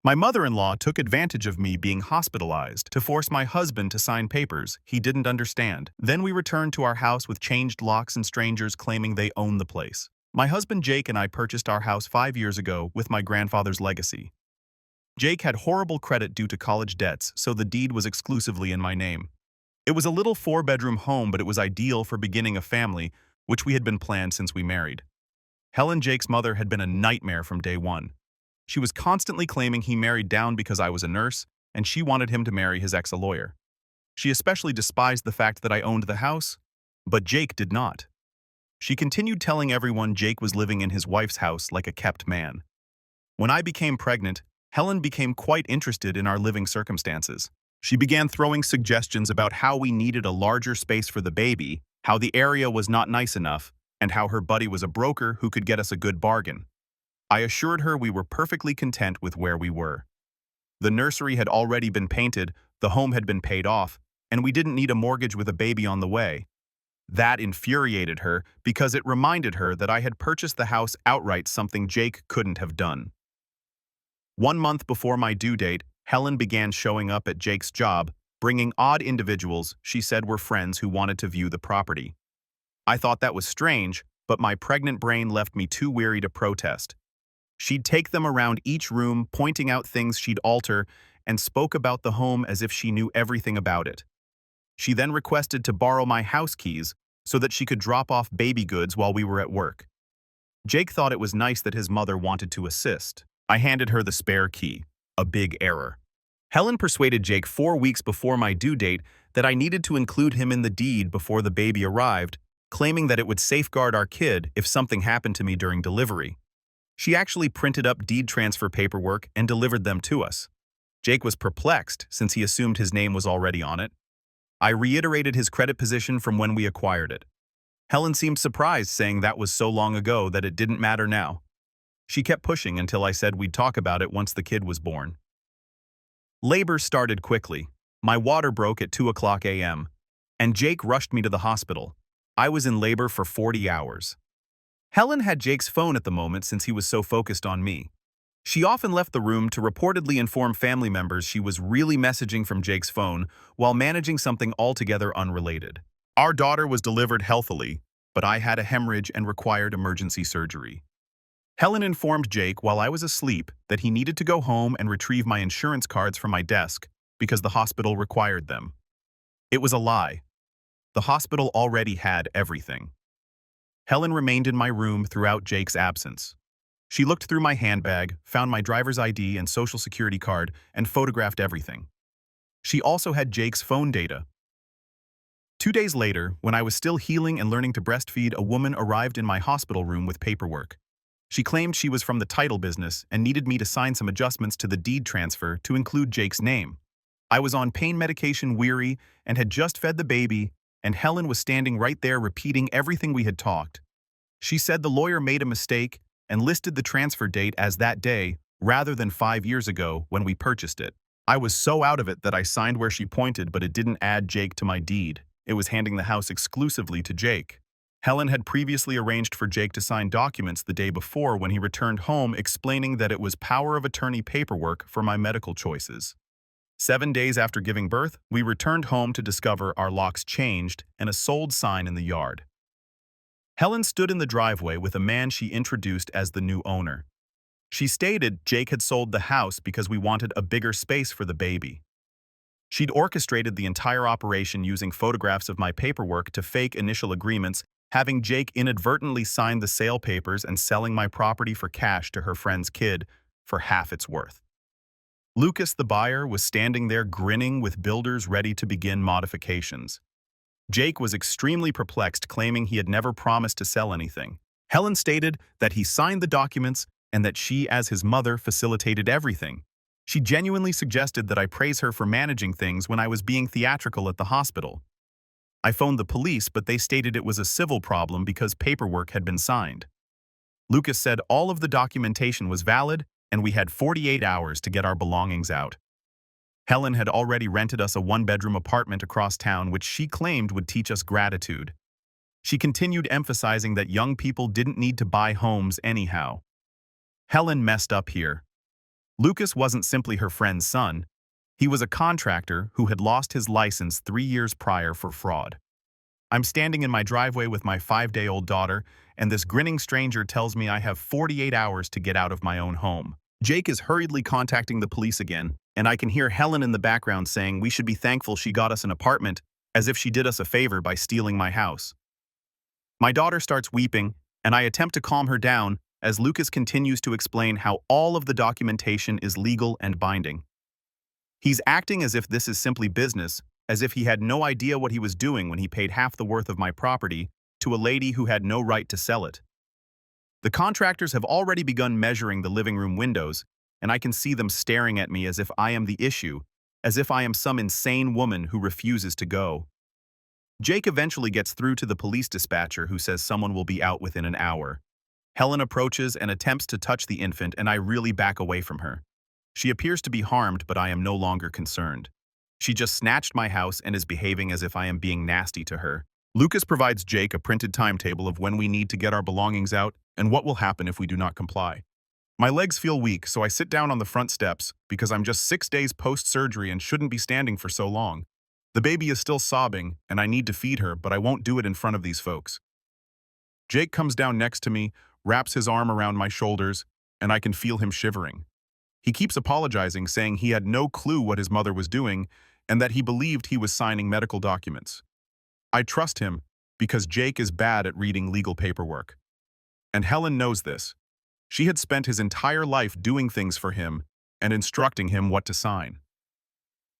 My mother-in-law took advantage of me being hospitalized to force my husband to sign papers he didn't understand. Then we returned to our house with changed locks and strangers claiming they own the place. My husband Jake and I purchased our house 5 years ago with my grandfather's legacy. Jake had horrible credit due to college debts, so the deed was exclusively in my name. It was a little 4-bedroom home, but it was ideal for beginning a family, which we had been planned since we married. Helen, Jake's mother, had been a nightmare from day one. She was constantly claiming he married down because I was a nurse, and she wanted him to marry his ex, a lawyer. She especially despised the fact that I owned the house, but Jake did not. She continued telling everyone Jake was living in his wife's house like a kept man. When I became pregnant, Helen became quite interested in our living circumstances. She began throwing suggestions about how we needed a larger space for the baby, how the area was not nice enough, and how her buddy was a broker who could get us a good bargain. I assured her we were perfectly content with where we were. The nursery had already been painted, the home had been paid off, and we didn't need a mortgage with a baby on the way. That infuriated her because it reminded her that I had purchased the house outright, something Jake couldn't have done. 1 month before my due date, Helen began showing up at Jake's job, bringing odd individuals she said were friends who wanted to view the property. I thought that was strange, but my pregnant brain left me too weary to protest. She'd take them around each room, pointing out things she'd alter, and spoke about the home as if she knew everything about it. She then requested to borrow my house keys so that she could drop off baby goods while we were at work. Jake thought it was nice that his mother wanted to assist. I handed her the spare key, a big error. Helen persuaded Jake 4 weeks before my due date that I needed to include him in the deed before the baby arrived, claiming that it would safeguard our kid if something happened to me during delivery. She actually printed up deed transfer paperwork and delivered them to us. Jake was perplexed since he assumed his name was already on it. I reiterated his credit position from when we acquired it. Helen seemed surprised, saying that was so long ago that it didn't matter now. She kept pushing until I said we'd talk about it once the kid was born. Labor started quickly. My water broke at 2 a.m., and Jake rushed me to the hospital. I was in labor for 40 hours. Helen had Jake's phone at the moment since he was so focused on me. She often left the room to reportedly inform family members she was really messaging from Jake's phone while managing something altogether unrelated. Our daughter was delivered healthily, but I had a hemorrhage and required emergency surgery. Helen informed Jake while I was asleep that he needed to go home and retrieve my insurance cards from my desk because the hospital required them. It was a lie. The hospital already had everything. Helen remained in my room throughout Jake's absence. She looked through my handbag, found my driver's ID and social security card, and photographed everything. She also had Jake's phone data. 2 days later, when I was still healing and learning to breastfeed, a woman arrived in my hospital room with paperwork. She claimed she was from the title business and needed me to sign some adjustments to the deed transfer to include Jake's name. I was on pain medication, weary, and had just fed the baby, and Helen was standing right there repeating everything we had talked. She said the lawyer made a mistake and listed the transfer date as that day rather than 5 years ago when we purchased it. I was so out of it that I signed where she pointed, but it didn't add Jake to my deed. It was handing the house exclusively to Jake. Helen had previously arranged for Jake to sign documents the day before when he returned home, explaining that it was power of attorney paperwork for my medical choices. 7 days after giving birth, we returned home to discover our locks changed and a sold sign in the yard. Helen stood in the driveway with a man she introduced as the new owner. She stated Jake had sold the house because we wanted a bigger space for the baby. She'd orchestrated the entire operation using photographs of my paperwork to fake initial agreements, having Jake inadvertently sign the sale papers and selling my property for cash to her friend's kid for half its worth. Lucas, the buyer, was standing there grinning with builders ready to begin modifications. Jake was extremely perplexed, claiming he had never promised to sell anything. Helen stated that he signed the documents and that she, as his mother, facilitated everything. She genuinely suggested that I praise her for managing things when I was being theatrical at the hospital. I phoned the police, but they stated it was a civil problem because paperwork had been signed. Lucas said all of the documentation was valid and we had 48 hours to get our belongings out. Helen had already rented us a 1-bedroom apartment across town, which she claimed would teach us gratitude. She continued emphasizing that young people didn't need to buy homes anyhow. Helen messed up here. Lucas wasn't simply her friend's son. He was a contractor who had lost his license 3 years prior for fraud. I'm standing in my driveway with my 5-day-old daughter, and this grinning stranger tells me I have 48 hours to get out of my own home. Jake is hurriedly contacting the police again, and I can hear Helen in the background saying we should be thankful she got us an apartment, as if she did us a favor by stealing my house. My daughter starts weeping, and I attempt to calm her down as Lucas continues to explain how all of the documentation is legal and binding. He's acting as if this is simply business, as if he had no idea what he was doing when he paid half the worth of my property to a lady who had no right to sell it. The contractors have already begun measuring the living room windows, and I can see them staring at me as if I am the issue, as if I am some insane woman who refuses to go. Jake eventually gets through to the police dispatcher who says someone will be out within an hour. Helen approaches and attempts to touch the infant, and I really back away from her. She appears to be harmed, but I am no longer concerned. She just snatched my house and is behaving as if I am being nasty to her. Lucas provides Jake a printed timetable of when we need to get our belongings out and what will happen if we do not comply. My legs feel weak, so I sit down on the front steps because I'm just 6 days post-surgery and shouldn't be standing for so long. The baby is still sobbing, and I need to feed her, but I won't do it in front of these folks. Jake comes down next to me, wraps his arm around my shoulders, and I can feel him shivering. He keeps apologizing, saying he had no clue what his mother was doing and that he believed he was signing medical documents. I trust him because Jake is bad at reading legal paperwork. And Helen knows this. She had spent his entire life doing things for him and instructing him what to sign.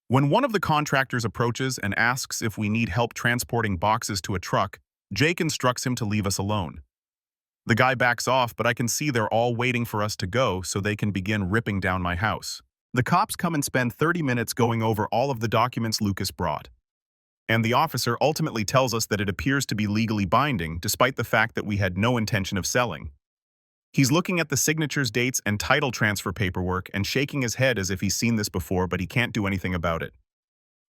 When one of the contractors approaches and asks if we need help transporting boxes to a truck, Jake instructs him to leave us alone. The guy backs off, but I can see they're all waiting for us to go so they can begin ripping down my house. The cops come and spend 30 minutes going over all of the documents Lucas brought. And the officer ultimately tells us that it appears to be legally binding, despite the fact that we had no intention of selling. He's looking at the signatures, dates, and title transfer paperwork and shaking his head as if he's seen this before, but he can't do anything about it.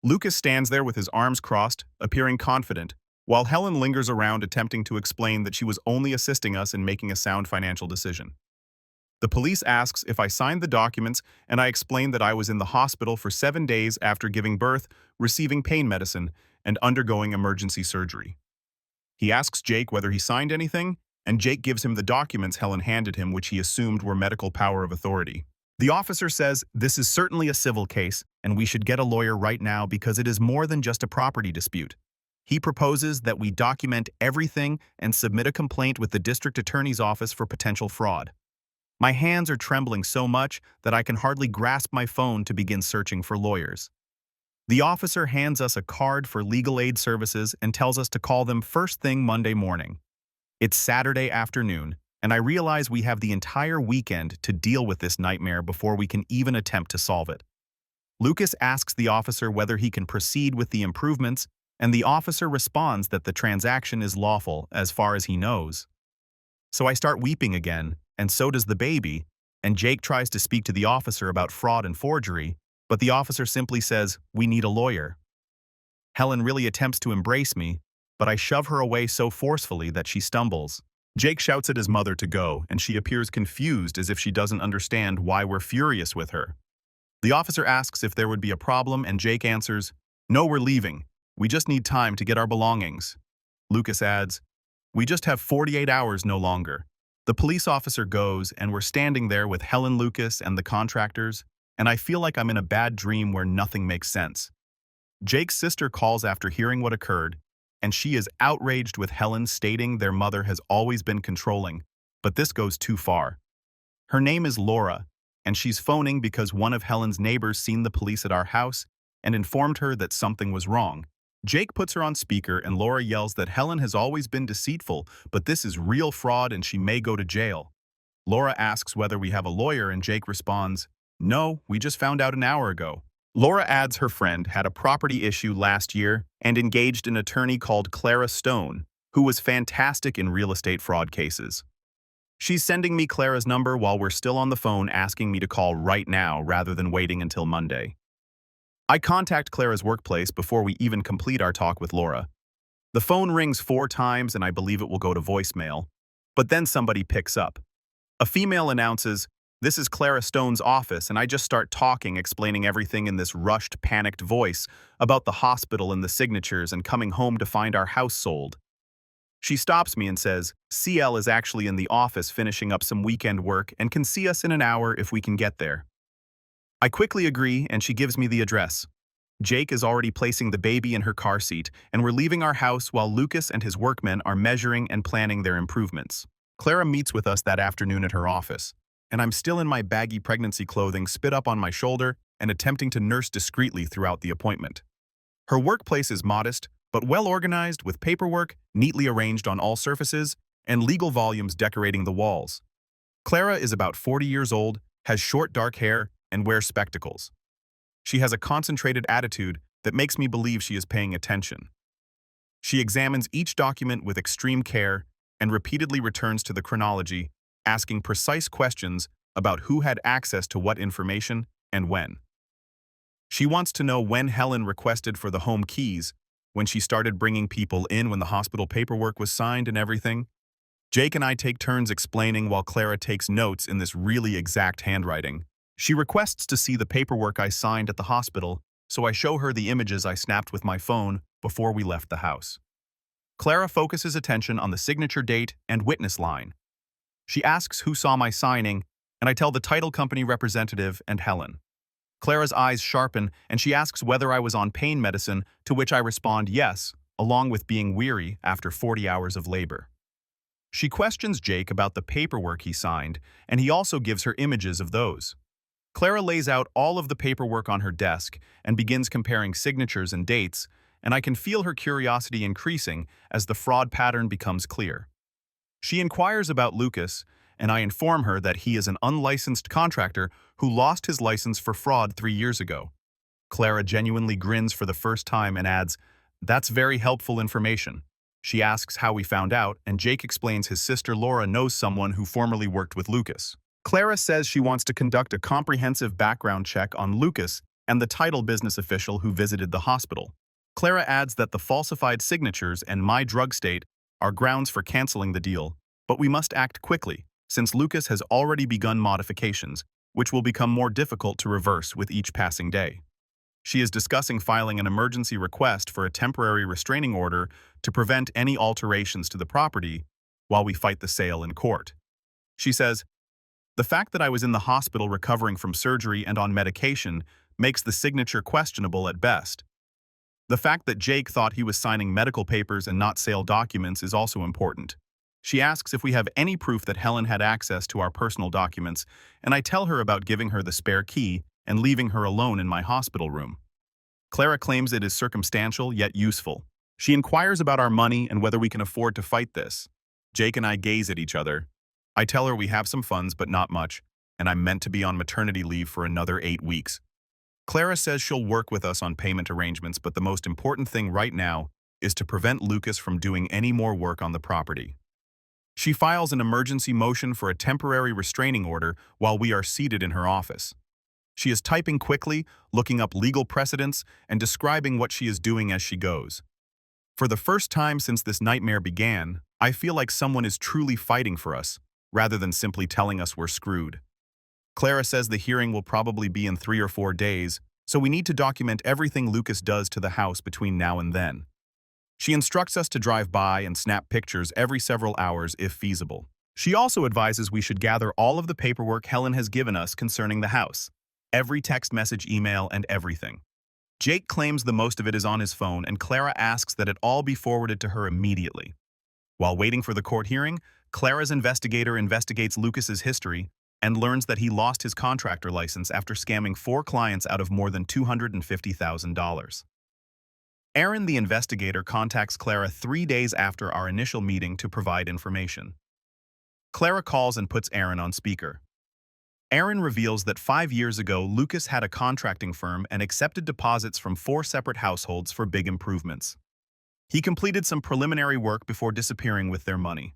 Lucas stands there with his arms crossed, appearing confident, while Helen lingers around attempting to explain that she was only assisting us in making a sound financial decision. The police asks if I signed the documents, and I explain that I was in the hospital for 7 days after giving birth, receiving pain medicine, and undergoing emergency surgery. He asks Jake whether he signed anything, and Jake gives him the documents Helen handed him, which he assumed were medical power of authority. The officer says this is certainly a civil case, and we should get a lawyer right now because it is more than just a property dispute. He proposes that we document everything and submit a complaint with the district attorney's office for potential fraud. My hands are trembling so much that I can hardly grasp my phone to begin searching for lawyers. The officer hands us a card for legal aid services and tells us to call them first thing Monday morning. It's Saturday afternoon, and I realize we have the entire weekend to deal with this nightmare before we can even attempt to solve it. Lucas asks the officer whether he can proceed with the improvements, and the officer responds that the transaction is lawful as far as he knows. So I start weeping again, and so does the baby, and Jake tries to speak to the officer about fraud and forgery, but the officer simply says, "We need a lawyer." Helen really attempts to embrace me, but I shove her away so forcefully that she stumbles. Jake shouts at his mother to go, and she appears confused as if she doesn't understand why we're furious with her. The officer asks if there would be a problem, and Jake answers, "No, we're leaving. We just need time to get our belongings." Lucas adds, "We just have 48 hours no longer." The police officer goes, and we're standing there with Helen, Lucas, and the contractors, and I feel like I'm in a bad dream where nothing makes sense. Jake's sister calls after hearing what occurred, and she is outraged with Helen, stating their mother has always been controlling, but this goes too far. Her name is Laura, and she's phoning because one of Helen's neighbors seen the police at our house and informed her that something was wrong. Jake puts her on speaker, and Laura yells that Helen has always been deceitful, but this is real fraud and she may go to jail. Laura asks whether we have a lawyer, and Jake responds, "No, we just found out an hour ago." Laura adds her friend had a property issue last year and engaged an attorney called Clara Stone, who was fantastic in real estate fraud cases. She's sending me Clara's number while we're still on the phone, asking me to call right now rather than waiting until Monday. I contact Clara's workplace before we even complete our talk with Laura. The phone rings 4 times and I believe it will go to voicemail, but then somebody picks up. A female announces, This is Clara Stone's office, and I just start talking, explaining everything in this rushed, panicked voice about the hospital and the signatures and coming home to find our house sold. She stops me and says, CL is actually in the office finishing up some weekend work and can see us in an hour if we can get there. I quickly agree, and she gives me the address. Jake is already placing the baby in her car seat, and we're leaving our house while Lucas and his workmen are measuring and planning their improvements. Clara meets with us that afternoon at her office, and I'm still in my baggy pregnancy clothing, spit up on my shoulder, and attempting to nurse discreetly throughout the appointment. Her workplace is modest, but well-organized, with paperwork neatly arranged on all surfaces and legal volumes decorating the walls. Clara is about 40 years old, has short dark hair, and wears spectacles. She has a concentrated attitude that makes me believe she is paying attention. She examines each document with extreme care and repeatedly returns to the chronology, asking precise questions about who had access to what information and when. She wants to know when Helen requested for the home keys, when she started bringing people in when the hospital paperwork was signed and everything. Jake and I take turns explaining while Clara takes notes in this really exact handwriting. She requests to see the paperwork I signed at the hospital, so I show her the images I snapped with my phone before we left the house. Clara focuses attention on the signature date and witness line. She asks who saw my signing, and I tell the title company representative and Helen. Clara's eyes sharpen, and she asks whether I was on pain medicine, to which I respond yes, along with being weary after 40 hours of labor. She questions Jake about the paperwork he signed, and he also gives her images of those. Clara lays out all of the paperwork on her desk and begins comparing signatures and dates, and I can feel her curiosity increasing as the fraud pattern becomes clear. She inquires about Lucas, and I inform her that he is an unlicensed contractor who lost his license for fraud 3 years ago. Clara genuinely grins for the first time and adds, "That's very helpful information." She asks how we found out, and Jake explains his sister Laura knows someone who formerly worked with Lucas. Clara says she wants to conduct a comprehensive background check on Lucas and the title business official who visited the hospital. Clara adds that the falsified signatures and my drug state are grounds for canceling the deal, but we must act quickly, since Lucas has already begun modifications, which will become more difficult to reverse with each passing day. She is discussing filing an emergency request for a temporary restraining order to prevent any alterations to the property while we fight the sale in court. She says, "The fact that I was in the hospital recovering from surgery and on medication makes the signature questionable at best. The fact that Jake thought he was signing medical papers and not sale documents is also important." She asks if we have any proof that Helen had access to our personal documents, and I tell her about giving her the spare key and leaving her alone in my hospital room. Clara claims it is circumstantial yet useful. She inquires about our money and whether we can afford to fight this. Jake and I gaze at each other. I tell her we have some funds but not much, and I'm meant to be on maternity leave for another 8 weeks. Clara says she'll work with us on payment arrangements, but the most important thing right now is to prevent Lucas from doing any more work on the property. She files an emergency motion for a temporary restraining order while we are seated in her office. She is typing quickly, looking up legal precedents, and describing what she is doing as she goes. For the first time since this nightmare began, I feel like someone is truly fighting for us, rather than simply telling us we're screwed. Clara says the hearing will probably be in 3 or 4 days, so we need to document everything Lucas does to the house between now and then. She instructs us to drive by and snap pictures every several hours if feasible. She also advises we should gather all of the paperwork Helen has given us concerning the house, every text message, email, and everything. Jake claims the most of it is on his phone, and Clara asks that it all be forwarded to her immediately. While waiting for the court hearing, Clara's investigator investigates Lucas's history and learns that he lost his contractor license after scamming 4 clients out of more than $250,000. Aaron, the investigator, contacts Clara 3 days after our initial meeting to provide information. Clara calls and puts Aaron on speaker. Aaron reveals that 5 years ago, Lucas had a contracting firm and accepted deposits from 4 separate households for big improvements. He completed some preliminary work before disappearing with their money.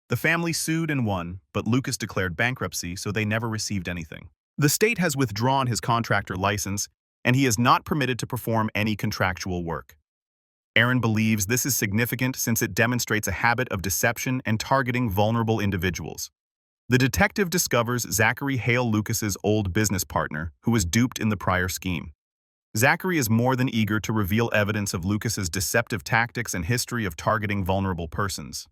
The family sued and won, but Lucas declared bankruptcy, so they never received anything. The state has withdrawn his contractor license, and he is not permitted to perform any contractual work. Aaron believes this is significant since it demonstrates a habit of deception and targeting vulnerable individuals. The detective discovers Zachary Hale Lucas's old business partner, who was duped in the prior scheme. Zachary is more than eager to reveal evidence of Lucas's deceptive tactics and history of targeting vulnerable persons.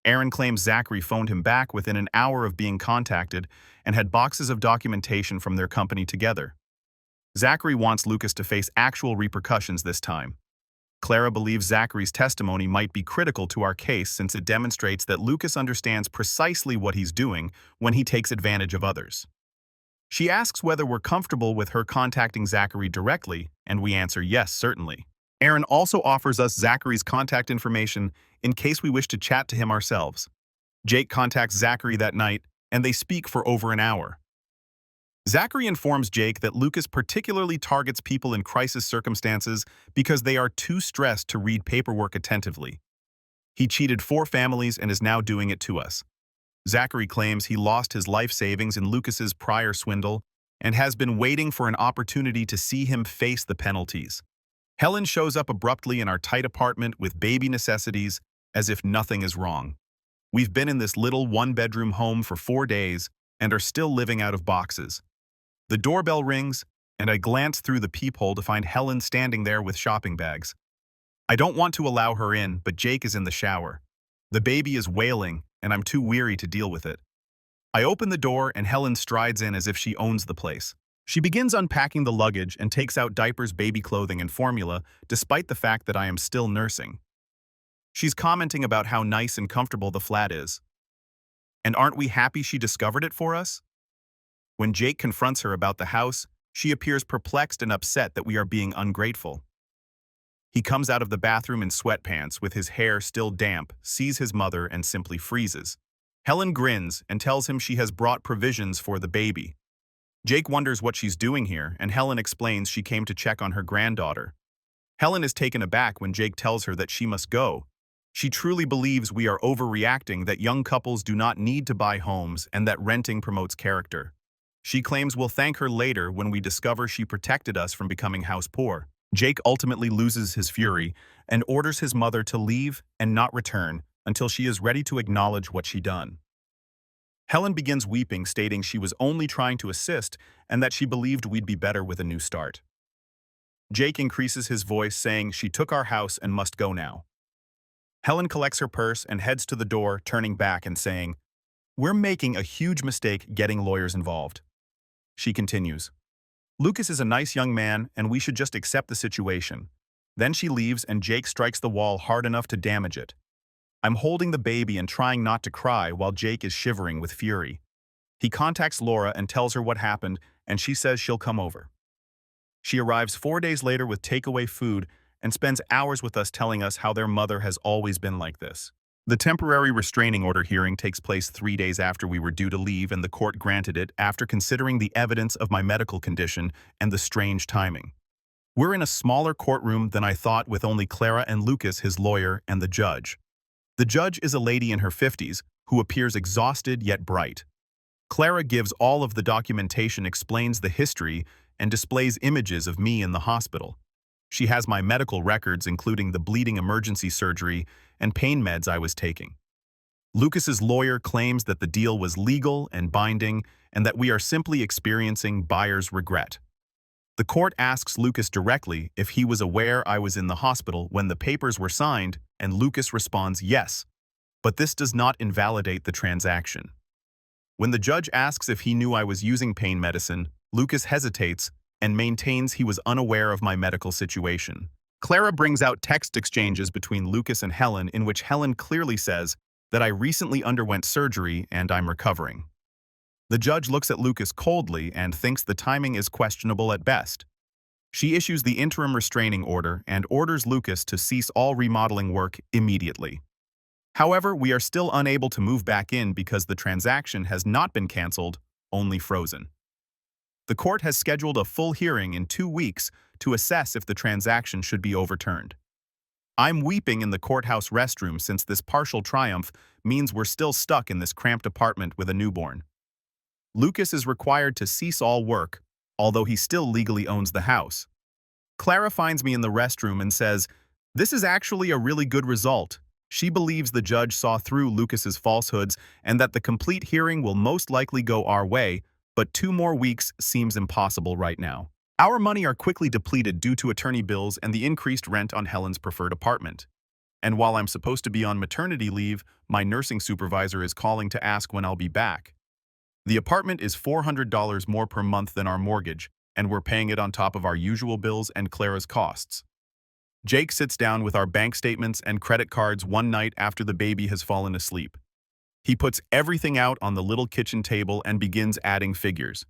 Aaron claims Zachary phoned him back within an hour of being contacted and had boxes of documentation from their company together. Zachary wants Lucas to face actual repercussions this time. Clara believes Zachary's testimony might be critical to our case since it demonstrates that Lucas understands precisely what he's doing when he takes advantage of others. She asks whether we're comfortable with her contacting Zachary directly, and we answer yes, certainly. Aaron also offers us Zachary's contact information in case we wish to chat to him ourselves. Jake contacts Zachary that night, and they speak for over an hour. Zachary informs Jake that Lucas particularly targets people in crisis circumstances because they are too stressed to read paperwork attentively. He cheated 4 families and is now doing it to us. Zachary claims he lost his life savings in Lucas's prior swindle and has been waiting for an opportunity to see him face the penalties. Helen shows up abruptly in our tight apartment with baby necessities as if nothing is wrong. We've been in this little 1-bedroom home for 4 days and are still living out of boxes. The doorbell rings, and I glance through the peephole to find Helen standing there with shopping bags. I don't want to allow her in, but Jake is in the shower. The baby is wailing, and I'm too weary to deal with it. I open the door, and Helen strides in as if she owns the place. She begins unpacking the luggage and takes out diapers, baby clothing, and formula, despite the fact that I am still nursing. She's commenting about how nice and comfortable the flat is. And aren't we happy she discovered it for us? When Jake confronts her about the house, she appears perplexed and upset that we are being ungrateful. He comes out of the bathroom in sweatpants with his hair still damp, sees his mother, and simply freezes. Helen grins and tells him she has brought provisions for the baby. Jake wonders what she's doing here, and Helen explains she came to check on her granddaughter. Helen is taken aback when Jake tells her that she must go. She truly believes we are overreacting, that young couples do not need to buy homes, and that renting promotes character. She claims we'll thank her later when we discover she protected us from becoming house poor. Jake ultimately loses his fury and orders his mother to leave and not return until she is ready to acknowledge what she done. Helen begins weeping, stating she was only trying to assist and that she believed we'd be better with a new start. Jake increases his voice, saying she took our house and must go now. Helen collects her purse and heads to the door, turning back and saying, "We're making a huge mistake getting lawyers involved." She continues, "Lucas is a nice young man and we should just accept the situation." Then she leaves and Jake strikes the wall hard enough to damage it. I'm holding the baby and trying not to cry while Jake is shivering with fury. He contacts Laura and tells her what happened, and she says she'll come over. She arrives 4 days later with takeaway food and spends hours with us telling us how their mother has always been like this. The temporary restraining order hearing takes place 3 days after we were due to leave, and the court granted it after considering the evidence of my medical condition and the strange timing. We're in a smaller courtroom than I thought, with only Clara and Lucas, his lawyer, and the judge. The judge is a lady in her 50s who appears exhausted yet bright. Clara gives all of the documentation, explains the history, and displays images of me in the hospital. She has my medical records, including the bleeding emergency surgery and pain meds I was taking. Lucas's lawyer claims that the deal was legal and binding and that we are simply experiencing buyer's regret. The court asks Lucas directly if he was aware I was in the hospital when the papers were signed, and Lucas responds yes, but this does not invalidate the transaction. When the judge asks if he knew I was using pain medicine, Lucas hesitates and maintains he was unaware of my medical situation. Clara brings out text exchanges between Lucas and Helen in which Helen clearly says that I recently underwent surgery and I'm recovering. The judge looks at Lucas coldly and thinks the timing is questionable at best. She issues the interim restraining order and orders Lucas to cease all remodeling work immediately. However, we are still unable to move back in because the transaction has not been canceled, only frozen. The court has scheduled a full hearing in 2 weeks to assess if the transaction should be overturned. I'm weeping in the courthouse restroom since this partial triumph means we're still stuck in this cramped apartment with a newborn. Lucas is required to cease all work, although he still legally owns the house. Clara finds me in the restroom and says, "This is actually a really good result." She believes the judge saw through Lucas's falsehoods and that the complete hearing will most likely go our way, but 2 more weeks seems impossible right now. Our money are quickly depleted due to attorney bills and the increased rent on Helen's preferred apartment. And while I'm supposed to be on maternity leave, my nursing supervisor is calling to ask when I'll be back. The apartment is $400 more per month than our mortgage, and we're paying it on top of our usual bills and Clara's costs. Jake sits down with our bank statements and credit cards one night after the baby has fallen asleep. He puts everything out on the little kitchen table and begins adding figures.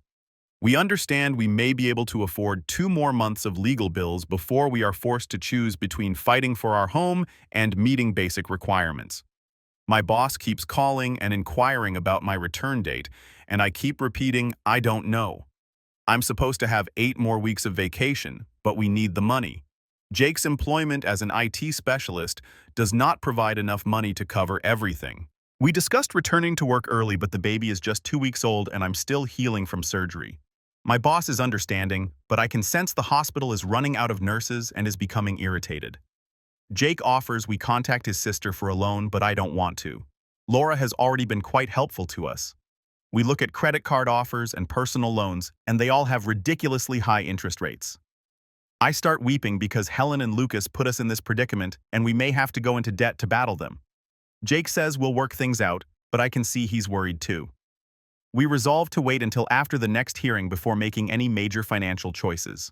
We understand we may be able to afford 2 more months of legal bills before we are forced to choose between fighting for our home and meeting basic requirements. My boss keeps calling and inquiring about my return date, and I keep repeating, I don't know. I'm supposed to have 8 more weeks of vacation, but we need the money. Jake's employment as an IT specialist does not provide enough money to cover everything. We discussed returning to work early, but the baby is just 2 weeks old and I'm still healing from surgery. My boss is understanding, but I can sense the hospital is running out of nurses and is becoming irritated. Jake offers we contact his sister for a loan, but I don't want to. Laura has already been quite helpful to us. We look at credit card offers and personal loans, and they all have ridiculously high interest rates. I start weeping because Helen and Lucas put us in this predicament and we may have to go into debt to battle them. Jake says we'll work things out, but I can see he's worried too. We resolve to wait until after the next hearing before making any major financial choices.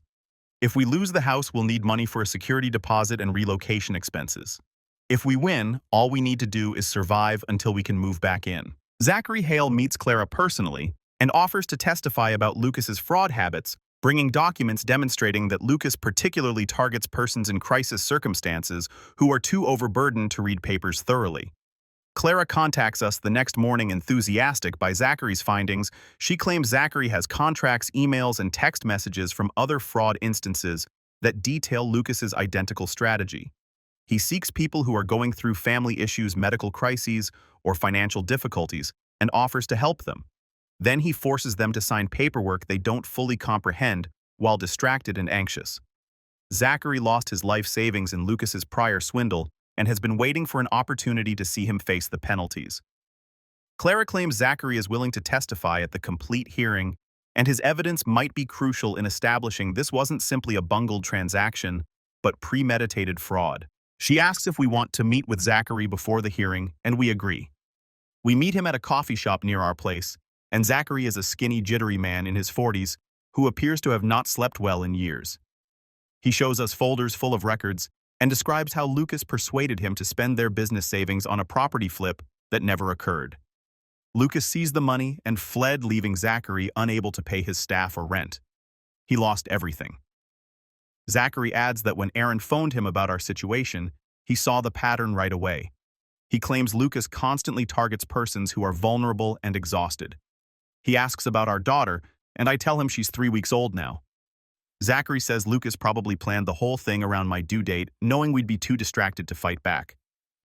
If we lose the house, we'll need money for a security deposit and relocation expenses. If we win, all we need to do is survive until we can move back in. Zachary Hale meets Clara personally and offers to testify about Lucas's fraud habits, bringing documents demonstrating that Lucas particularly targets persons in crisis circumstances who are too overburdened to read papers thoroughly. Clara contacts us the next morning enthusiastic by Zachary's findings. She claims Zachary has contracts, emails, and text messages from other fraud instances that detail Lucas's identical strategy. He seeks people who are going through family issues, medical crises, or financial difficulties and offers to help them. Then he forces them to sign paperwork they don't fully comprehend while distracted and anxious. Zachary lost his life savings in Lucas's prior swindle and has been waiting for an opportunity to see him face the penalties. Clara claims Zachary is willing to testify at the complete hearing, and his evidence might be crucial in establishing this wasn't simply a bungled transaction, but premeditated fraud. She asks if we want to meet with Zachary before the hearing, and we agree. We meet him at a coffee shop near our place, and Zachary is a skinny, jittery man in his 40s who appears to have not slept well in years. He shows us folders full of records and describes how Lucas persuaded him to spend their business savings on a property flip that never occurred. Lucas seized the money and fled, leaving Zachary unable to pay his staff or rent. He lost everything. Zachary adds that when Aaron phoned him about our situation, he saw the pattern right away. He claims Lucas constantly targets persons who are vulnerable and exhausted. He asks about our daughter, and I tell him she's 3 weeks old now. Zachary says Lucas probably planned the whole thing around my due date, knowing we'd be too distracted to fight back.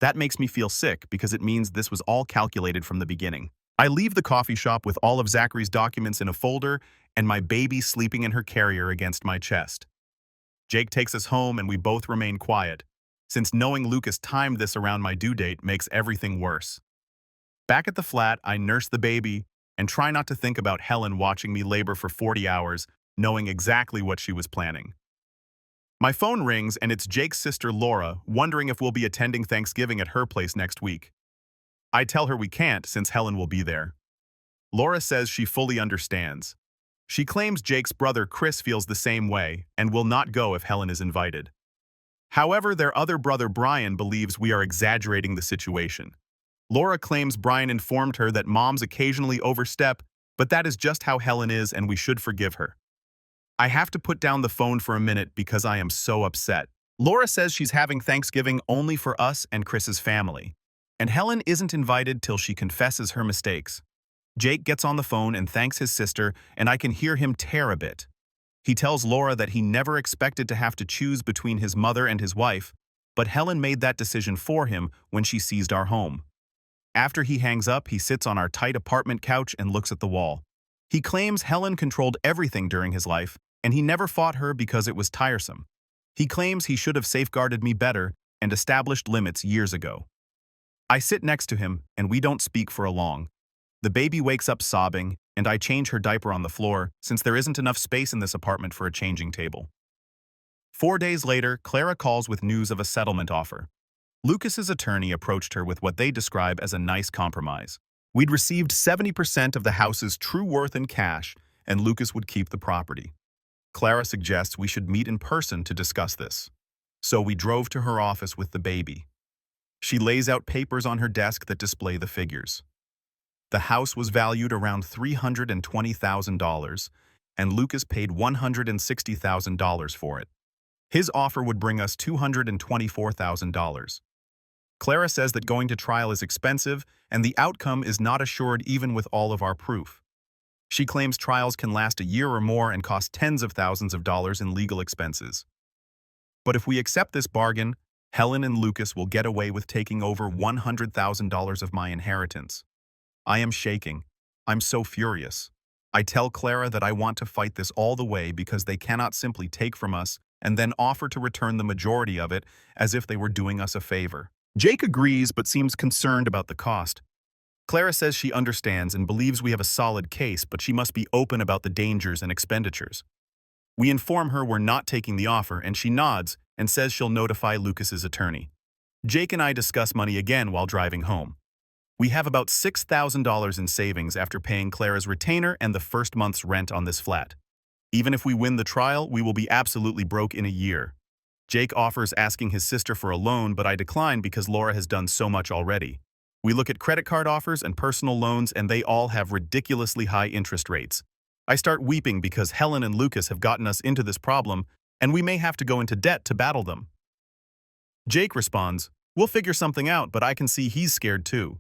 That makes me feel sick because it means this was all calculated from the beginning. I leave the coffee shop with all of Zachary's documents in a folder and my baby sleeping in her carrier against my chest. Jake takes us home and we both remain quiet, since knowing Lucas timed this around my due date makes everything worse. Back at the flat, I nurse the baby and try not to think about Helen watching me labor for 40 hours, knowing exactly what she was planning. My phone rings and it's Jake's sister Laura, wondering if we'll be attending Thanksgiving at her place next week. I tell her we can't since Helen will be there. Laura says she fully understands. She claims Jake's brother Chris feels the same way and will not go if Helen is invited. However, their other brother Brian believes we are exaggerating the situation. Laura claims Brian informed her that moms occasionally overstep, but that is just how Helen is and we should forgive her. I have to put down the phone for a minute because I am so upset. Laura says she's having Thanksgiving only for us and Chris's family, and Helen isn't invited till she confesses her mistakes. Jake gets on the phone and thanks his sister, and I can hear him tear a bit. He tells Laura that he never expected to have to choose between his mother and his wife, but Helen made that decision for him when she seized our home. After he hangs up, he sits on our tight apartment couch and looks at the wall. He claims Helen controlled everything during his life, and he never fought her because it was tiresome. He claims he should have safeguarded me better and established limits years ago. I sit next to him, and we don't speak for a long. The baby wakes up sobbing, and I change her diaper on the floor since there isn't enough space in this apartment for a changing table. 4 days later, Clara calls with news of a settlement offer. Lucas's attorney approached her with what they describe as a nice compromise. We'd received 70% of the house's true worth in cash, and Lucas would keep the property. Clara suggests we should meet in person to discuss this. So we drove to her office with the baby. She lays out papers on her desk that display the figures. The house was valued around $320,000, and Lucas paid $160,000 for it. His offer would bring us $224,000. Clara says that going to trial is expensive, and the outcome is not assured even with all of our proof. She claims trials can last a year or more and cost tens of thousands of dollars in legal expenses. But if we accept this bargain, Helen and Lucas will get away with taking over $100,000 of my inheritance. I am shaking. I'm so furious. I tell Clara that I want to fight this all the way because they cannot simply take from us and then offer to return the majority of it as if they were doing us a favor. Jake agrees but seems concerned about the cost. Clara says she understands and believes we have a solid case, but she must be open about the dangers and expenditures. We inform her we're not taking the offer, and she nods and says she'll notify Lucas's attorney. Jake and I discuss money again while driving home. We have about $6,000 in savings after paying Clara's retainer and the first month's rent on this flat. Even if we win the trial, we will be absolutely broke in a year. Jake offers asking his sister for a loan, but I decline because Laura has done so much already. We look at credit card offers and personal loans, and they all have ridiculously high interest rates. I start weeping because Helen and Lucas have gotten us into this problem, and we may have to go into debt to battle them. Jake responds, "We'll figure something out, but I can see he's scared too."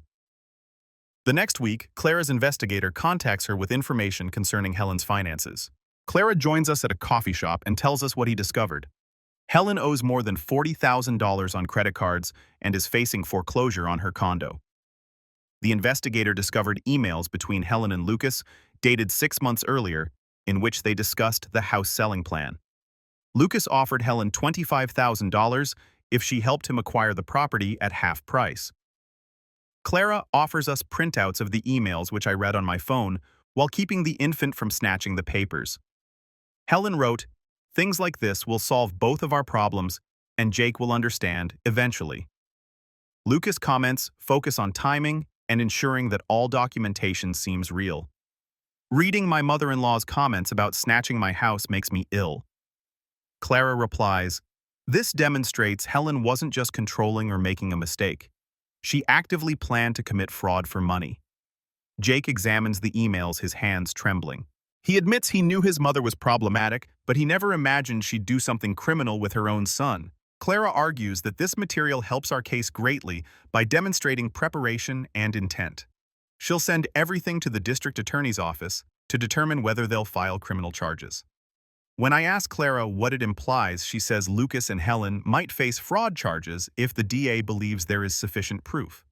The next week, Clara's investigator contacts her with information concerning Helen's finances. Clara joins us at a coffee shop and tells us what he discovered. Helen owes more than $40,000 on credit cards and is facing foreclosure on her condo. The investigator discovered emails between Helen and Lucas, dated 6 months earlier, in which they discussed the house selling plan. Lucas offered Helen $25,000 if she helped him acquire the property at half price. Clara offers us printouts of the emails which I read on my phone while keeping the infant from snatching the papers. Helen wrote, "Things like this will solve both of our problems, and Jake will understand eventually." Lucas comments focus on timing and ensuring that all documentation seems real. Reading my mother-in-law's comments about snatching my house makes me ill. Clara replies, "This demonstrates Helen wasn't just controlling or making a mistake. She actively planned to commit fraud for money." Jake examines the emails, his hands trembling. He admits he knew his mother was problematic, but he never imagined she'd do something criminal with her own son. Clara argues that this material helps our case greatly by demonstrating preparation and intent. She'll send everything to the district attorney's office to determine whether they'll file criminal charges. When I ask Clara what it implies, she says Lucas and Helen might face fraud charges if the DA believes there is sufficient proof.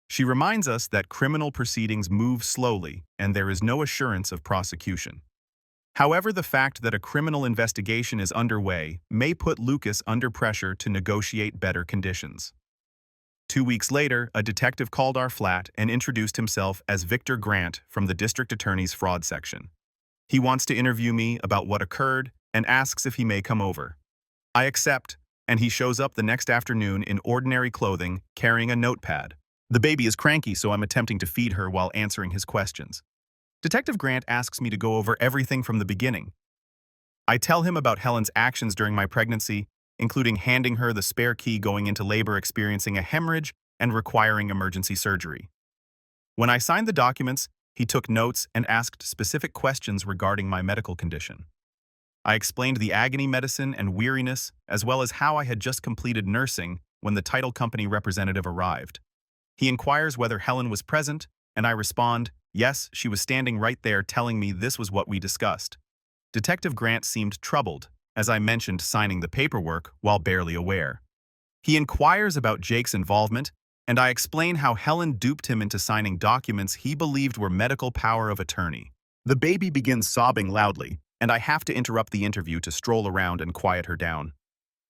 She reminds us that criminal proceedings move slowly and there is no assurance of prosecution. However, the fact that a criminal investigation is underway may put Lucas under pressure to negotiate better conditions. 2 weeks later, a detective called our flat and introduced himself as Victor Grant from the district attorney's fraud section. He wants to interview me about what occurred and asks if he may come over. I accept, and he shows up the next afternoon in ordinary clothing, carrying a notepad. The baby is cranky, so I'm attempting to feed her while answering his questions. Detective Grant asks me to go over everything from the beginning. I tell him about Helen's actions during my pregnancy, including handing her the spare key going into labor, experiencing a hemorrhage, and requiring emergency surgery. When I signed the documents, he took notes and asked specific questions regarding my medical condition. I explained the agony medicine and weariness, as well as how I had just completed nursing when the title company representative arrived. He inquires whether Helen was present, and I respond, yes, she was standing right there telling me this was what we discussed. Detective Grant seemed troubled, as I mentioned signing the paperwork while barely aware. He inquires about Jake's involvement, and I explain how Helen duped him into signing documents he believed were medical power of attorney. The baby begins sobbing loudly, and I have to interrupt the interview to stroll around and quiet her down.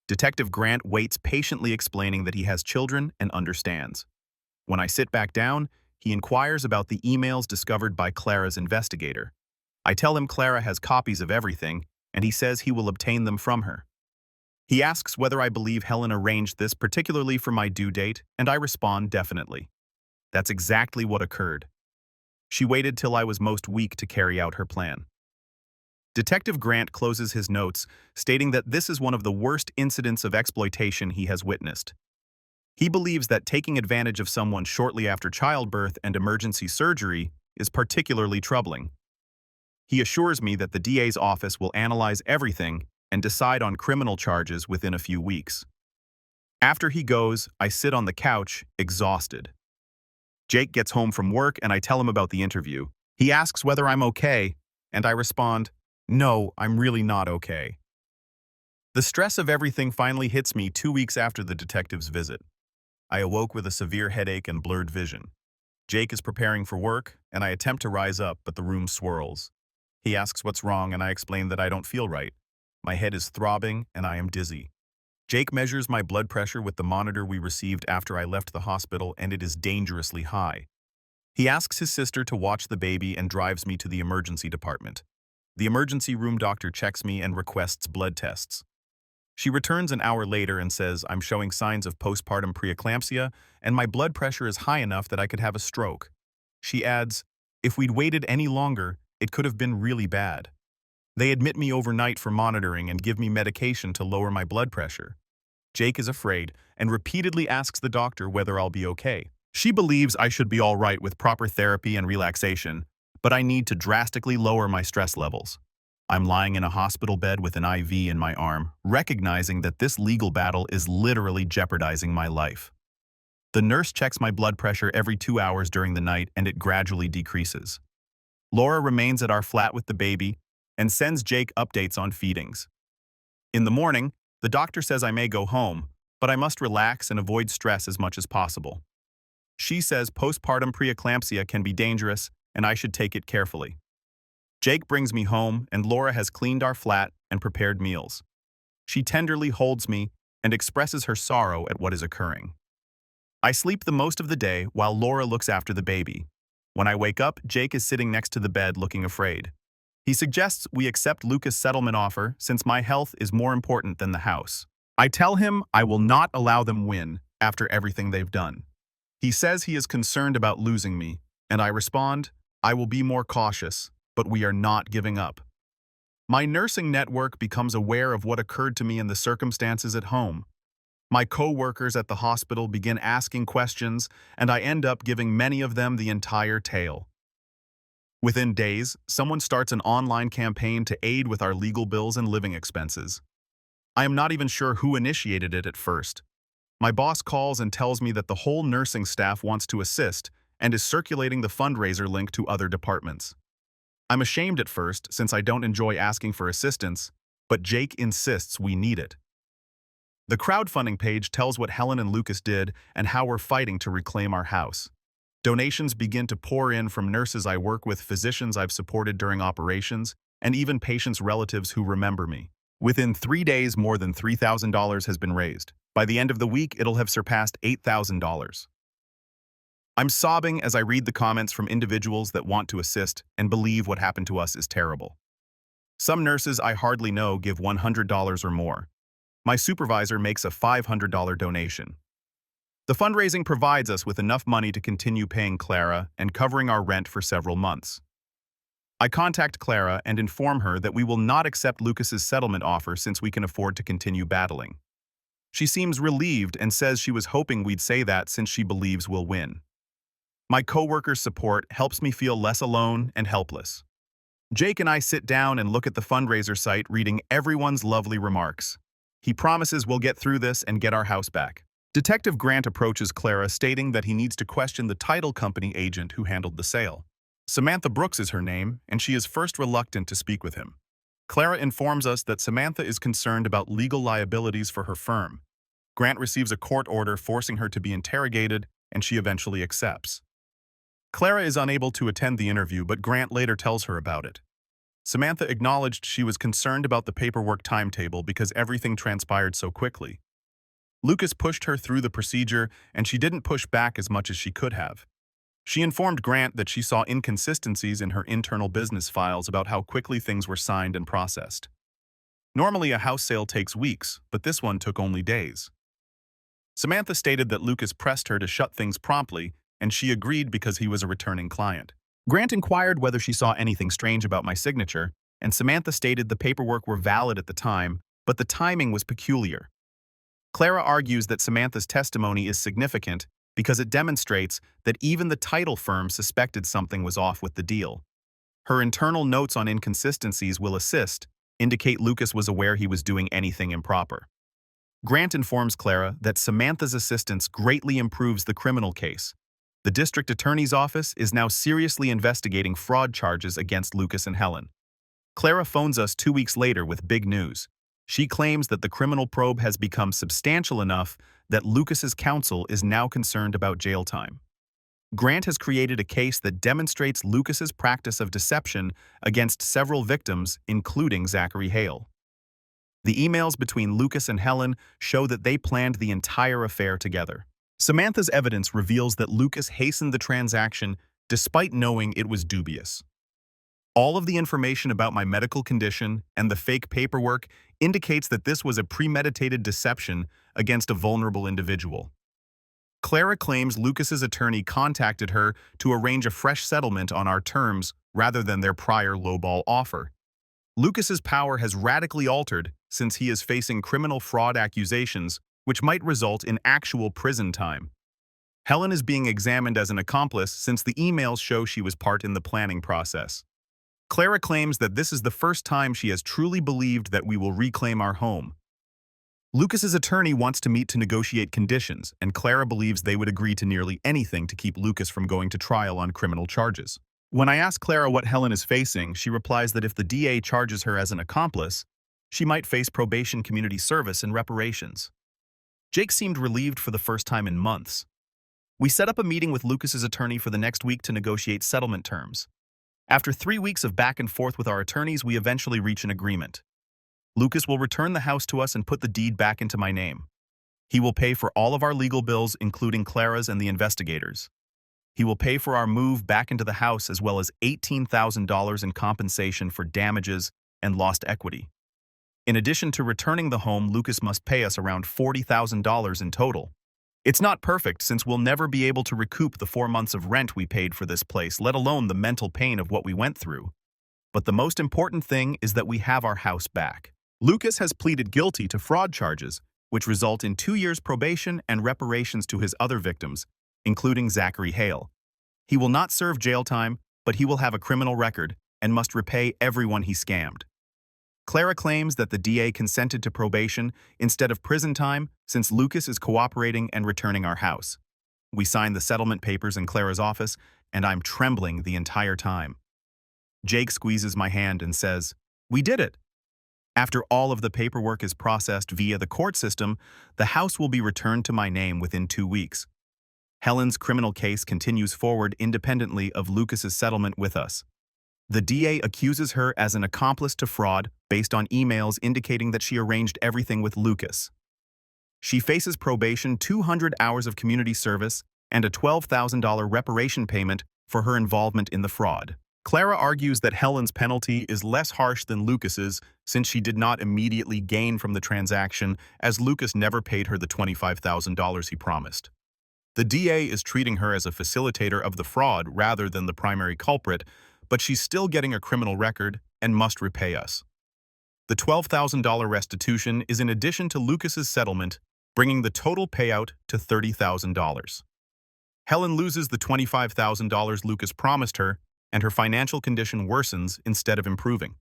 Detective Grant waits patiently, explaining that he has children and understands. When I sit back down, he inquires about the emails discovered by Clara's investigator. I tell him Clara has copies of everything, and he says he will obtain them from her. He asks whether I believe Helen arranged this particularly for my due date, and I respond definitely. That's exactly what occurred. She waited till I was most weak to carry out her plan. Detective Grant closes his notes, stating that this is one of the worst incidents of exploitation he has witnessed. He believes that taking advantage of someone shortly after childbirth and emergency surgery is particularly troubling. He assures me that the DA's office will analyze everything and decide on criminal charges within a few weeks. After he goes, I sit on the couch, exhausted. Jake gets home from work and I tell him about the interview. He asks whether I'm okay, and I respond, "No, I'm really not okay." The stress of everything finally hits me 2 weeks after the detective's visit. I awoke with a severe headache and blurred vision. Jake is preparing for work, and I attempt to rise up, but the room swirls. He asks what's wrong, and I explain that I don't feel right. My head is throbbing, and I am dizzy. Jake measures my blood pressure with the monitor we received after I left the hospital, and it is dangerously high. He asks his sister to watch the baby and drives me to the emergency department. The emergency room doctor checks me and requests blood tests. She returns an hour later and says I'm showing signs of postpartum preeclampsia and my blood pressure is high enough that I could have a stroke. She adds, "If we'd waited any longer, it could have been really bad." They admit me overnight for monitoring and give me medication to lower my blood pressure. Jake is afraid and repeatedly asks the doctor whether I'll be okay. She believes I should be all right with proper therapy and relaxation, but I need to drastically lower my stress levels. I'm lying in a hospital bed with an IV in my arm, recognizing that this legal battle is literally jeopardizing my life. The nurse checks my blood pressure every 2 hours during the night and it gradually decreases. Laura remains at our flat with the baby and sends Jake updates on feedings. In the morning, the doctor says I may go home, but I must relax and avoid stress as much as possible. She says postpartum preeclampsia can be dangerous and I should take it carefully. Jake brings me home and Laura has cleaned our flat and prepared meals. She tenderly holds me and expresses her sorrow at what is occurring. I sleep the most of the day while Laura looks after the baby. When I wake up, Jake is sitting next to the bed looking afraid. He suggests we accept Lucas' settlement offer since my health is more important than the house. I tell him I will not allow them win after everything they've done. He says he is concerned about losing me, and I respond, I will be more cautious, but we are not giving up. My nursing network becomes aware of what occurred to me in the circumstances at home. My co-workers at the hospital begin asking questions, and I end up giving many of them the entire tale. Within days, someone starts an online campaign to aid with our legal bills and living expenses. I am not even sure who initiated it at first. My boss calls and tells me that the whole nursing staff wants to assist and is circulating the fundraiser link to other departments. I'm ashamed at first since I don't enjoy asking for assistance, but Jake insists we need it. The crowdfunding page tells what Helen and Lucas did and how we're fighting to reclaim our house. Donations begin to pour in from nurses I work with, physicians I've supported during operations, and even patients' relatives who remember me. Within 3 days, more than $3,000 has been raised. By the end of the week, it'll have surpassed $8,000. I'm sobbing as I read the comments from individuals that want to assist and believe what happened to us is terrible. Some nurses I hardly know give $100 or more. My supervisor makes a $500 donation. The fundraising provides us with enough money to continue paying Clara and covering our rent for several months. I contact Clara and inform her that we will not accept Lucas's settlement offer since we can afford to continue battling. She seems relieved and says she was hoping we'd say that since she believes we'll win. My coworkers' support helps me feel less alone and helpless. Jake and I sit down and look at the fundraiser site, reading everyone's lovely remarks. He promises we'll get through this and get our house back. Detective Grant approaches Clara, stating that he needs to question the title company agent who handled the sale. Samantha Brooks is her name, and she is first reluctant to speak with him. Clara informs us that Samantha is concerned about legal liabilities for her firm. Grant receives a court order forcing her to be interrogated, and she eventually accepts. Clara is unable to attend the interview, but Grant later tells her about it. Samantha acknowledged she was concerned about the paperwork timetable because everything transpired so quickly. Lucas pushed her through the procedure, and she didn't push back as much as she could have. She informed Grant that she saw inconsistencies in her internal business files about how quickly things were signed and processed. Normally, a house sale takes weeks, but this one took only days. Samantha stated that Lucas pressed her to shut things promptly, and she agreed because he was a returning client. Grant inquired whether she saw anything strange about my signature, and Samantha stated the paperwork were valid at the time, but the timing was peculiar. Clara argues that Samantha's testimony is significant because it demonstrates that even the title firm suspected something was off with the deal. Her internal notes on inconsistencies will assist, indicate Lucas was aware he was doing anything improper. Grant informs Clara that Samantha's assistance greatly improves the criminal case. The district attorney's office is now seriously investigating fraud charges against Lucas and Helen. Clara phones us 2 weeks later with big news. She claims that the criminal probe has become substantial enough that Lucas's counsel is now concerned about jail time. Grant has created a case that demonstrates Lucas's practice of deception against several victims, including Zachary Hale. The emails between Lucas and Helen show that they planned the entire affair together. Samantha's evidence reveals that Lucas hastened the transaction despite knowing it was dubious. All of the information about my medical condition and the fake paperwork indicates that this was a premeditated deception against a vulnerable individual. Clara claims Lucas's attorney contacted her to arrange a fresh settlement on our terms rather than their prior lowball offer. Lucas's power has radically altered since he is facing criminal fraud accusations, which might result in actual prison time. Helen is being examined as an accomplice since the emails show she was part in the planning process. Clara claims that this is the first time she has truly believed that we will reclaim our home. Lucas's attorney wants to meet to negotiate conditions, and Clara believes they would agree to nearly anything to keep Lucas from going to trial on criminal charges. When I ask Clara what Helen is facing, she replies that if the DA charges her as an accomplice, she might face probation, community service, and reparations. Jake seemed relieved for the first time in months. We set up a meeting with Lucas's attorney for the next week to negotiate settlement terms. After 3 weeks of back and forth with our attorneys, we eventually reach an agreement. Lucas will return the house to us and put the deed back into my name. He will pay for all of our legal bills, including Clara's and the investigators. He will pay for our move back into the house as well as $18,000 in compensation for damages and lost equity. In addition to returning the home, Lucas must pay us around $40,000 in total. It's not perfect since we'll never be able to recoup the 4 months of rent we paid for this place, let alone the mental pain of what we went through. But the most important thing is that we have our house back. Lucas has pleaded guilty to fraud charges, which result in 2 years probation and reparations to his other victims, including Zachary Hale. He will not serve jail time, but he will have a criminal record and must repay everyone he scammed. Clara claims that the DA consented to probation instead of prison time since Lucas is cooperating and returning our house. We signed the settlement papers in Clara's office, and I'm trembling the entire time. Jake squeezes my hand and says, "We did it." After all of the paperwork is processed via the court system, the house will be returned to my name within 2 weeks. Helen's criminal case continues forward independently of Lucas's settlement with us. The DA accuses her as an accomplice to fraud based on emails indicating that she arranged everything with Lucas. She faces probation, 200 hours of community service, and a $12,000 reparation payment for her involvement in the fraud. Clara argues that Helen's penalty is less harsh than Lucas's since she did not immediately gain from the transaction, as Lucas never paid her the $25,000 he promised. The DA is treating her as a facilitator of the fraud rather than the primary culprit, but she's still getting a criminal record and must repay us. The $12,000 restitution is in addition to Lucas's settlement, bringing the total payout to $30,000. Helen loses the $25,000 Lucas promised her, and her financial condition worsens instead of improving.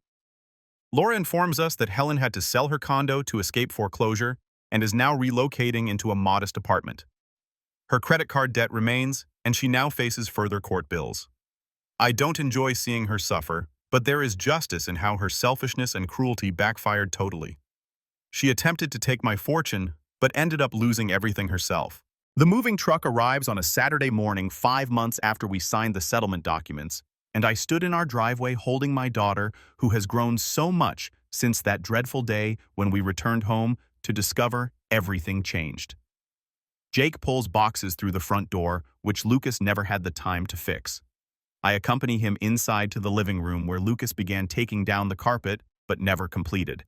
Laura informs us that Helen had to sell her condo to escape foreclosure and is now relocating into a modest apartment. Her credit card debt remains, and she now faces further court bills. I don't enjoy seeing her suffer, but there is justice in how her selfishness and cruelty backfired totally. She attempted to take my fortune, but ended up losing everything herself. The moving truck arrives on a Saturday morning 5 months after we signed the settlement documents, and I stood in our driveway holding my daughter, who has grown so much since that dreadful day when we returned home, to discover everything changed. Jake pulls boxes through the front door, which Lucas never had the time to fix. I accompany him inside to the living room where Lucas began taking down the carpet, but never completed.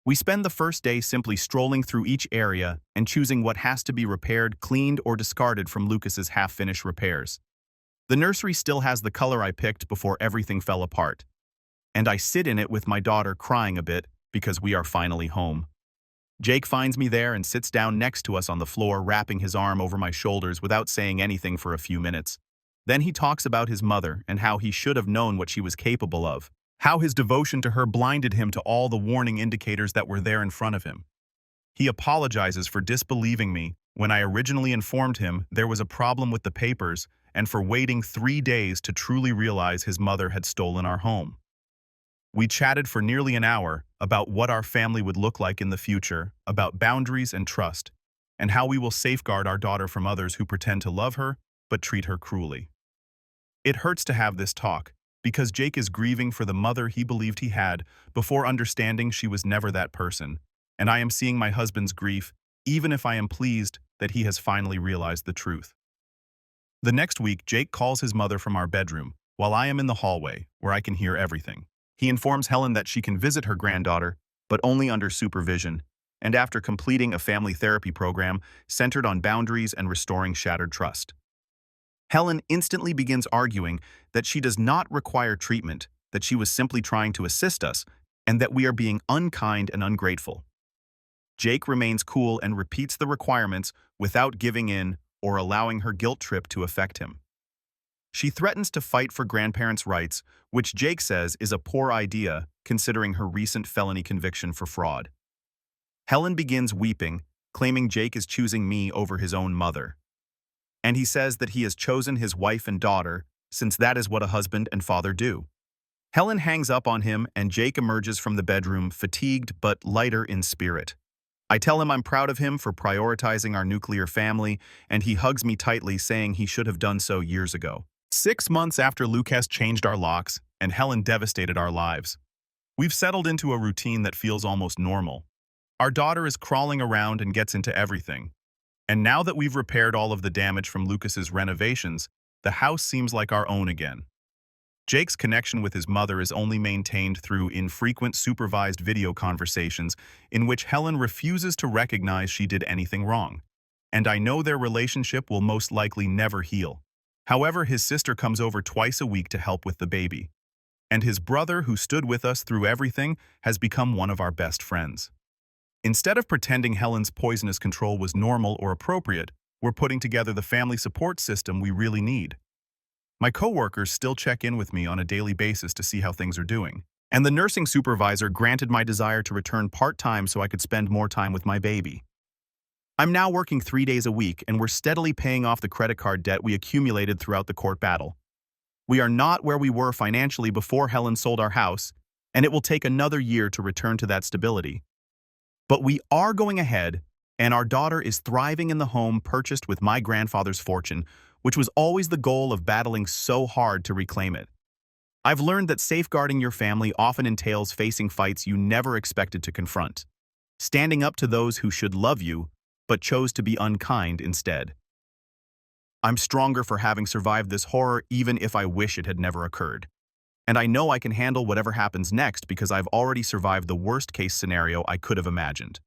We spend the first day simply strolling through each area and choosing what has to be repaired, cleaned, or discarded from Lucas's half-finished repairs. The nursery still has the color I picked before everything fell apart. And I sit in it with my daughter crying a bit because we are finally home. Jake finds me there and sits down next to us on the floor, wrapping his arm over my shoulders without saying anything for a few minutes. Then he talks about his mother and how he should have known what she was capable of, how his devotion to her blinded him to all the warning indicators that were there in front of him. He apologizes for disbelieving me when I originally informed him there was a problem with the papers and for waiting 3 days to truly realize his mother had stolen our home. We chatted for nearly an hour about what our family would look like in the future, about boundaries and trust, and how we will safeguard our daughter from others who pretend to love her but treat her cruelly. It hurts to have this talk, because Jake is grieving for the mother he believed he had before understanding she was never that person, and I am seeing my husband's grief, even if I am pleased that he has finally realized the truth. The next week, Jake calls his mother from our bedroom, while I am in the hallway, where I can hear everything. He informs Helen that she can visit her granddaughter, but only under supervision, and after completing a family therapy program centered on boundaries and restoring shattered trust. Helen instantly begins arguing that she does not require treatment, that she was simply trying to assist us, and that we are being unkind and ungrateful. Jake remains cool and repeats the requirements without giving in or allowing her guilt trip to affect him. She threatens to fight for grandparents' rights, which Jake says is a poor idea considering her recent felony conviction for fraud. Helen begins weeping, claiming Jake is choosing me over his own mother. And he says that he has chosen his wife and daughter, since that is what a husband and father do. Helen hangs up on him and Jake emerges from the bedroom fatigued but lighter in spirit. I tell him I'm proud of him for prioritizing our nuclear family, and he hugs me tightly, saying he should have done so years ago. 6 months after Lucas changed our locks and Helen devastated our lives, we've settled into a routine that feels almost normal. Our daughter is crawling around and gets into everything. And now that we've repaired all of the damage from Lucas's renovations, the house seems like our own again. Jake's connection with his mother is only maintained through infrequent supervised video conversations in which Helen refuses to recognize she did anything wrong. And I know their relationship will most likely never heal. However, his sister comes over twice a week to help with the baby. And his brother, who stood with us through everything, has become one of our best friends. Instead of pretending Helen's poisonous control was normal or appropriate, we're putting together the family support system we really need. My coworkers still check in with me on a daily basis to see how things are doing. And the nursing supervisor granted my desire to return part-time so I could spend more time with my baby. I'm now working 3 days a week, and we're steadily paying off the credit card debt we accumulated throughout the court battle. We are not where we were financially before Helen sold our house, and it will take another year to return to that stability. But we are going ahead, and our daughter is thriving in the home purchased with my grandfather's fortune, which was always the goal of battling so hard to reclaim it. I've learned that safeguarding your family often entails facing fights you never expected to confront, standing up to those who should love you, but chose to be unkind instead. I'm stronger for having survived this horror, even if I wish it had never occurred. And I know I can handle whatever happens next because I've already survived the worst-case scenario I could have imagined.